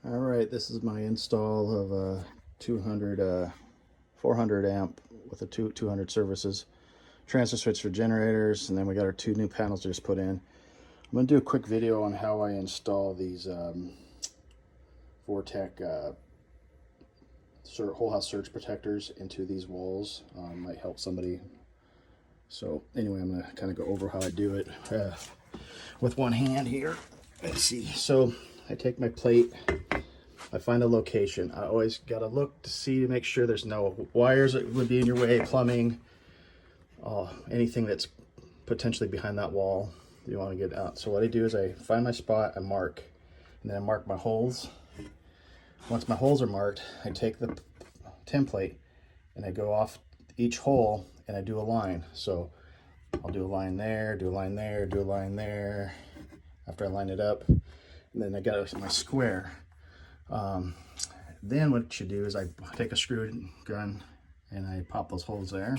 All right, this is my install of a 400 amp with a 200 services transfer switch for generators, and then we got our two new panels just put in. I'm going to do a quick video on how I install these Vortec whole house surge protectors into these walls. Might help somebody. So anyway, I'm going to kind of go over how I do it with one hand here. Let's see. So I take my plate, I find a location. I always got to look to see to make sure there's no wires that would be in your way, plumbing, anything that's potentially behind that wall you want to get out. So what I do is I find my spot, I mark, and then I mark my holes. Once my holes are marked, I take the template and I go off each hole and I do a line. So I'll do a line there, do a line there, do a line there after I line it up, and then I got my square. Then what you do is I take a screw gun and I pop those holes there,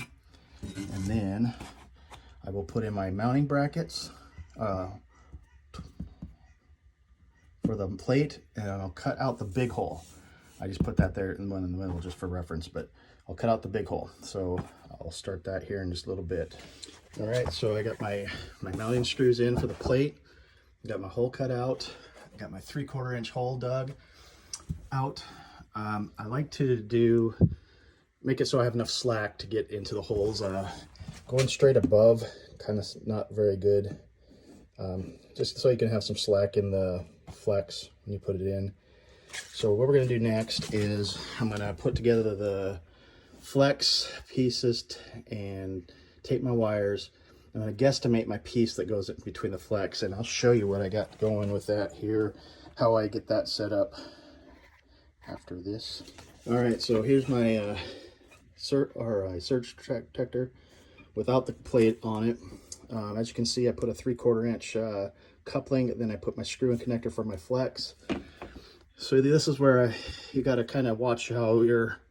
and then I will put in my mounting brackets for the plate, and I'll cut out the big hole. I just put that there and one in the middle just for reference, but I'll cut out the big hole. So I'll start that here in just a little bit. All right, so I got my mounting screws in for the plate. Got my hole cut out. Got my 3/4 inch hole dug out. I like to make it so I have enough slack to get into the holes. Going straight above, kind of not very good. Just so you can have some slack in the flex when you put it in. So what we're going to do next is I'm going to put together the flex pieces and tape my wires. I'm going to guesstimate my piece that goes in between the flex, and I'll show you what I got going with that here, how I get that set up after this. All right, so here's my surge protector without the plate on it. As you can see, I put a 3/4 inch coupling, then I put my screw and connector for my flex. So this is where you got to kind of watch how your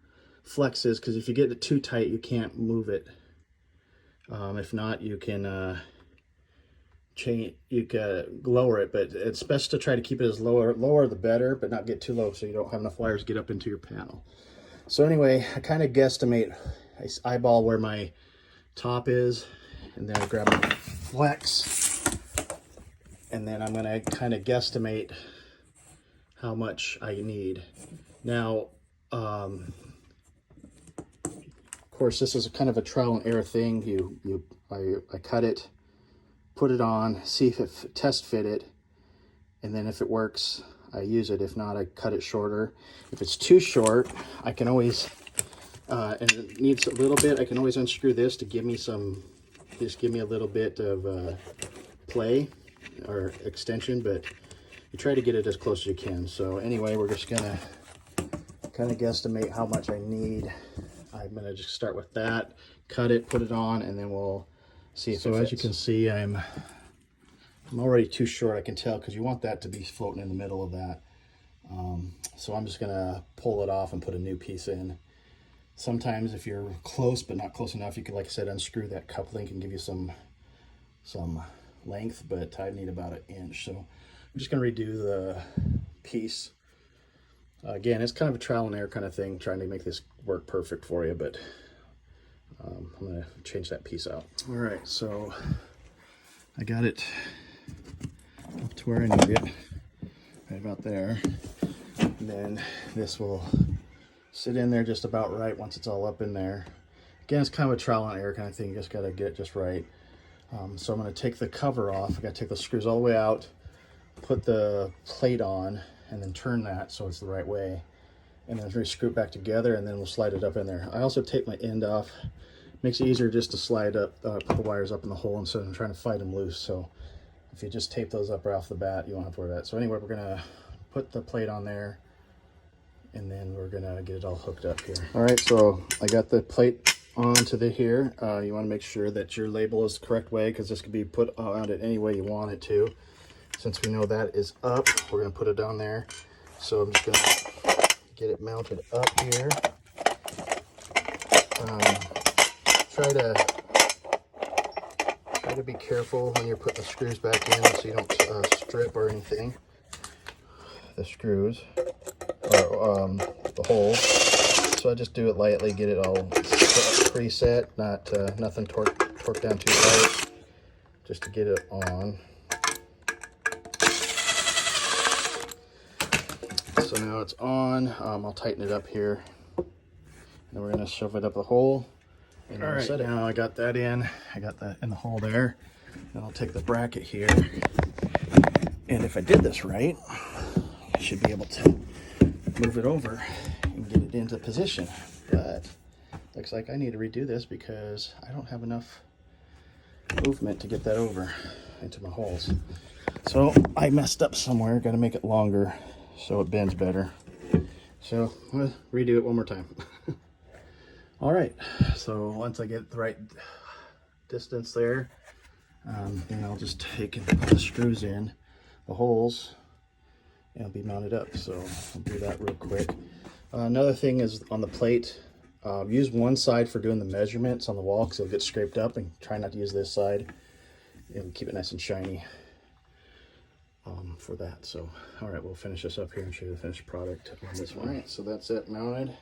flex is, because if you get it too tight, you can't move it. If not, you can lower it, but it's best to try to keep it as lower the better, but not get too low so you don't have enough wires get up into your panel. So anyway, I kind of guesstimate, I eyeball where my top is, and then I grab my flex, and then I'm going to kind of guesstimate how much I need. Now, of course, this is kind of a trial and error thing. I cut it, put it on, see if it test fit it, and then if it works, I use it. If not, I cut it shorter. If it's too short, I can always, and it needs a little bit, I can always unscrew this to give me a little bit of play or extension, but you try to get it as close as you can. So anyway, we're just gonna kind of guesstimate how much I need. I'm gonna just start with that, cut it, put it on, and then we'll see if it fits. As you can see, I'm already too short, I can tell, because you want that to be floating in the middle of that. So I'm just gonna pull it off and put a new piece in. Sometimes if you're close but not close enough, you can, like I said, unscrew that coupling and give you some length, but I need about 1 inch. So I'm just gonna redo the piece. Again, it's kind of a trial and error kind of thing, trying to make this work perfect for you, but I'm gonna change that piece out. All right, so I got it up to where I need it, right about there. And then this will sit in there just about right once it's all up in there. Again, it's kind of a trial and error kind of thing. You just gotta get it just right. So I'm gonna take the cover off. I gotta take the screws all the way out, put the plate on, and then turn that so it's the right way, and then re-screw it back together, and then we'll slide it up in there. I also take my end off. Makes it easier just to slide up, put the wires up in the hole instead of trying to fight them loose. So if you just tape those up right off the bat, you won't have to worry about that. So anyway, we're gonna put the plate on there, and then we're gonna get it all hooked up here. All right, so I got the plate onto here. You wanna make sure that your label is the correct way, because this could be put on it any way you want it to. Since we know that is up, we're gonna put it down there. So I'm just gonna get it mounted up here. Try to be careful when you're putting the screws back in so you don't strip or anything. The screws. the hole. So I just do it lightly, get it all preset, not nothing torqued down too tight, just to get it on. So now it's on. I'll tighten it up here, and we're gonna shove it up the hole. And all right, now I got that in. I got that in the hole there. Then I'll take the bracket here, and if I did this right, I should be able to move it over and get it into position. But looks like I need to redo this because I don't have enough movement to get that over into my holes. So I messed up somewhere. Got to make it longer so it bends better. So I'm gonna redo it one more time. All right, so once I get the right distance there, then I'll just take and put the screws in the holes and it'll be mounted up. So I'll do that real quick. Another thing is on the plate, use one side for doing the measurements on the wall because it'll get scraped up, and try not to use this side. It'll keep it nice and shiny for that. So, all right, we'll finish this up here and show you the finished product on this one. All right, so that's it mounted.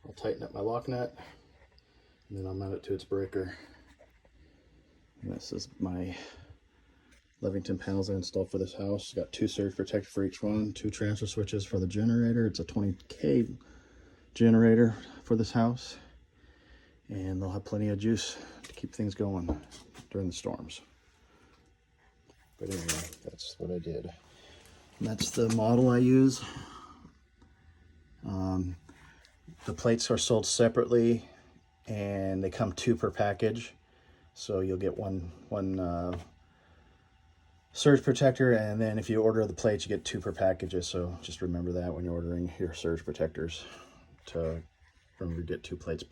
I'll tighten up my lock nut, and then I'll mount it to its breaker. And this is my Levington panels I installed for this house. Got 2 surge protectors for each one, 2 transfer switches for the generator. It's a 20K generator for this house, and they'll have plenty of juice to keep things going during the storms. But anyway, that's what I did. And that's the model I use. The plates are sold separately, and they come 2 per package. So you'll get one surge protector, and then if you order the plates, you get 2 per packages. So just remember that when you're ordering your surge protectors, to remember to get 2 plates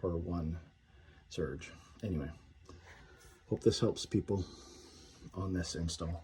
per 1 surge. Anyway, hope this helps people on this install.